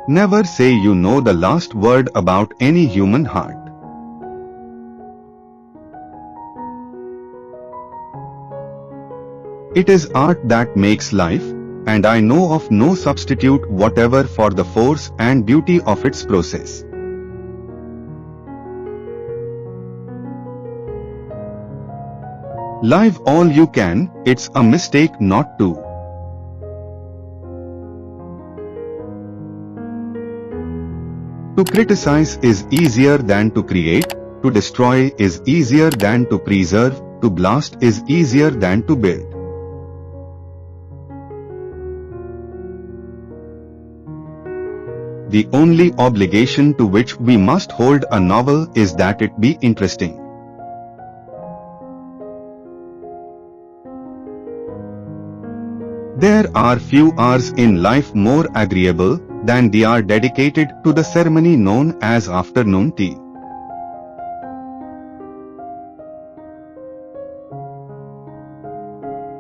Never say you know the last word about any human heart. It is art that makes life, and I know of no substitute whatever for the force and beauty of its process. Live all you can, it's a mistake not to. To criticize is easier than to create, to destroy is easier than to preserve, to blast is easier than to build. The only obligation to which we must hold a novel is that it be interesting. There are few hours in life more agreeable than the hour dedicated to the ceremony known as afternoon tea.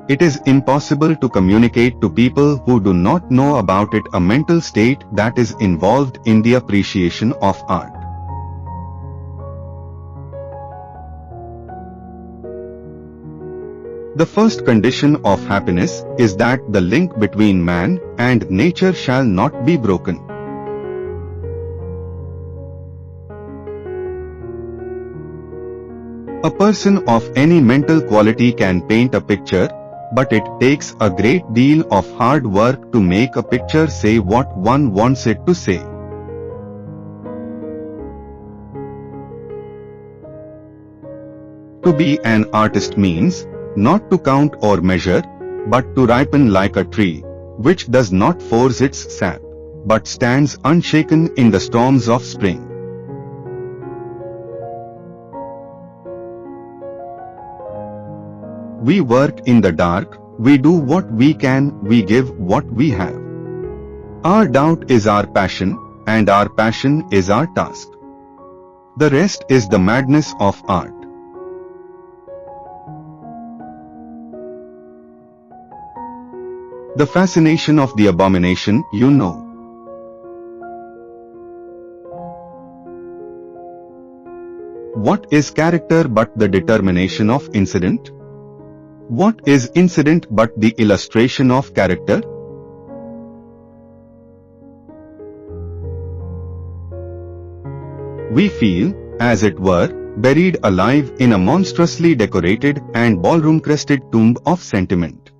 It is impossible to communicate to people who do not know about it a mental state that is involved in the appreciation of art. The first condition of happiness is that the link between man and nature shall not be broken. A person of any mental quality can paint a picture, but it takes a great deal of hard work to make a picture say what one wants it to say. To be an artist means not to count or measure, but to ripen like a tree, which does not force its sap, but stands unshaken in the storms of spring. We work in the dark, we do what we can, we give what we have. Our doubt is our passion, and our passion is our task. The rest is the madness of art. The fascination of the abomination, you know. What is character but the determination of incident? What is incident but the illustration of character? We feel, as it were, buried alive in a monstrously decorated and ballroom-crested tomb of sentiment.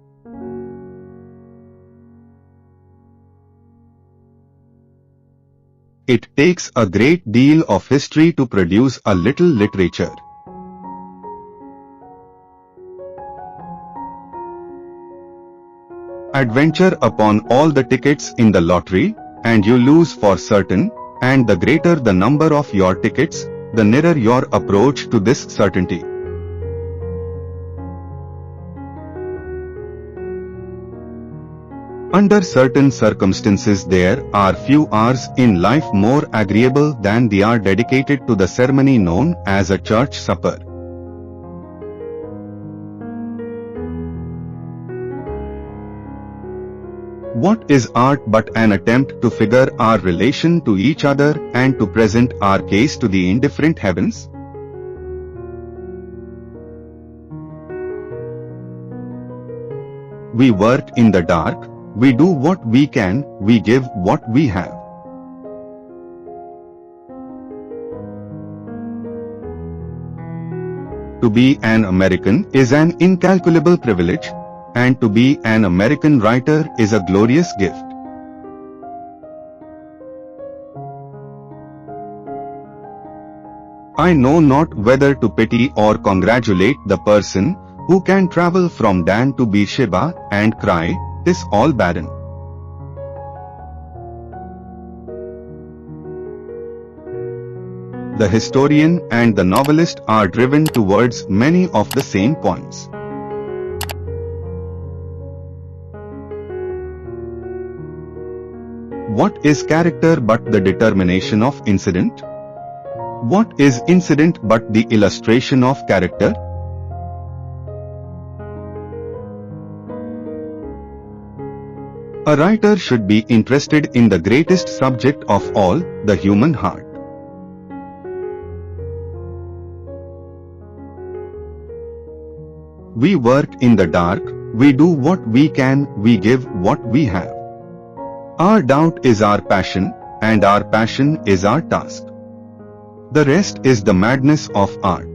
It takes a great deal of history to produce a little literature. Adventure upon all the tickets in the lottery, and you lose for certain, and the greater the number of your tickets, the nearer your approach to this certainty. Under certain circumstances there are few hours in life more agreeable than the hour dedicated to the ceremony known as a church supper. What is art but an attempt to figure our relation to each other and to present our case to the indifferent heavens? We work in the dark, we do what we can, we give what we have. To be an American is an incalculable privilege, and to be an American writer is a glorious gift. I know not whether to pity or congratulate the person who can travel from Dan to Beersheba and cry, "'Tis all barren." The historian and the novelist are driven towards many of the same points. What is character but the determination of incident? What is incident but the illustration of character? A writer should be interested in the greatest subject of all, the human heart. We work in the dark, we do what we can, we give what we have. Our doubt is our passion, and our passion is our task. The rest is the madness of art.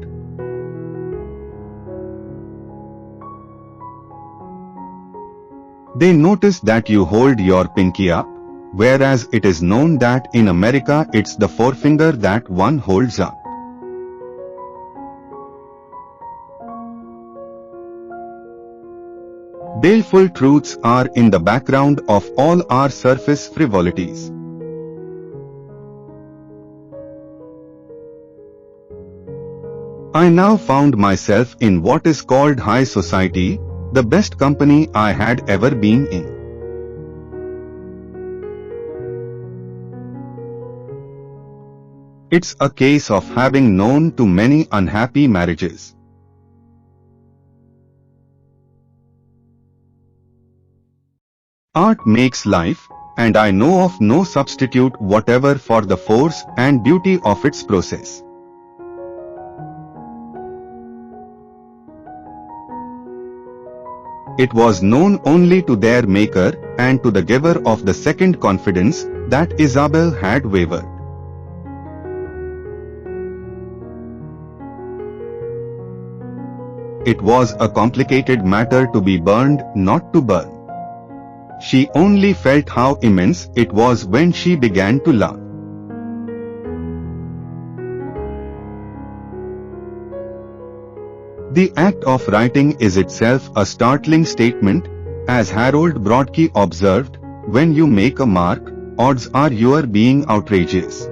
They notice that you hold your pinky up, whereas it is known that in America it's the forefinger that one holds up. Baleful truths are in the background of all our surface frivolities. I now found myself in what is called high society, the best company I had ever been in. It's a case of having known too many unhappy marriages. Art makes life, and I know of no substitute whatever for the force and beauty of its process. It was known only to their maker and to the giver of the second confidence that Isabel had wavered. It was a complicated matter to be burned, not to burn. She only felt how immense it was when she began to love. The act of writing is itself a startling statement, as Harold Brodkey observed, when you make a mark, odds are you are being outrageous.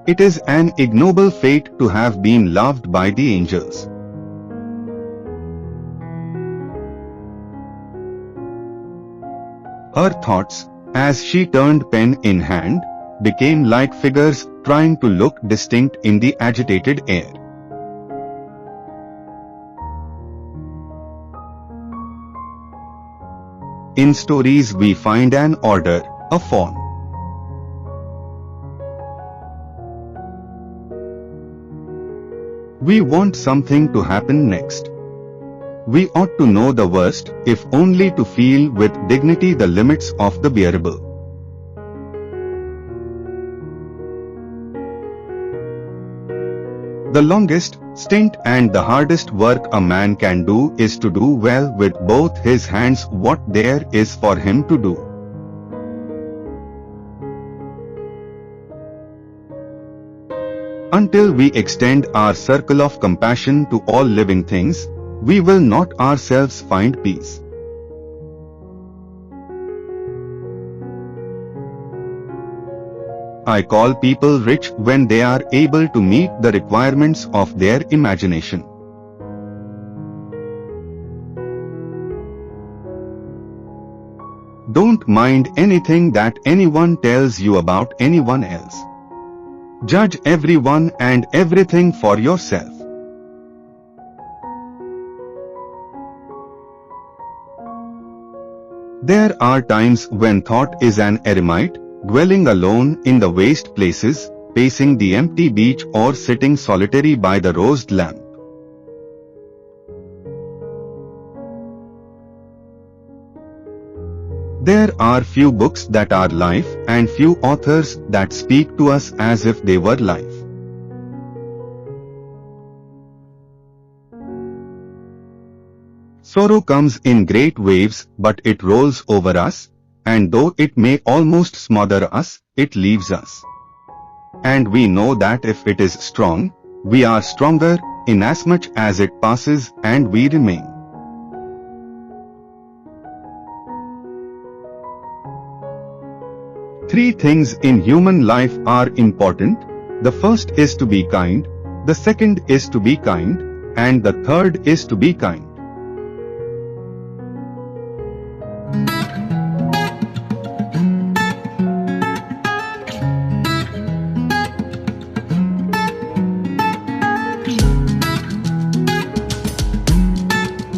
It is an ignoble fate to have been loved by the angels. Her thoughts, as she turned pen in hand, became like figures trying to look distinct in the agitated air. In stories we find an order, a form. We want something to happen next. We ought to know the worst, if only to feel with dignity the limits of the bearable. The longest stint and the hardest work a man can do is to do well with both his hands what there is for him to do. Until we extend our circle of compassion to all living things, we will not ourselves find peace. I call people rich when they are able to meet the requirements of their imagination. Don't mind anything that anyone tells you about anyone else. Judge everyone and everything for yourself. There are times when thought is an eremite, dwelling alone in the waste places, pacing the empty beach or sitting solitary by the rosed lamp. There are few books that are life and few authors that speak to us as if they were life. Sorrow comes in great waves, but it rolls over us, and though it may almost smother us, it leaves us. And we know that if it is strong, we are stronger, inasmuch as it passes and we remain. Three things in human life are important. The first is to be kind, the second is to be kind, and the third is to be kind.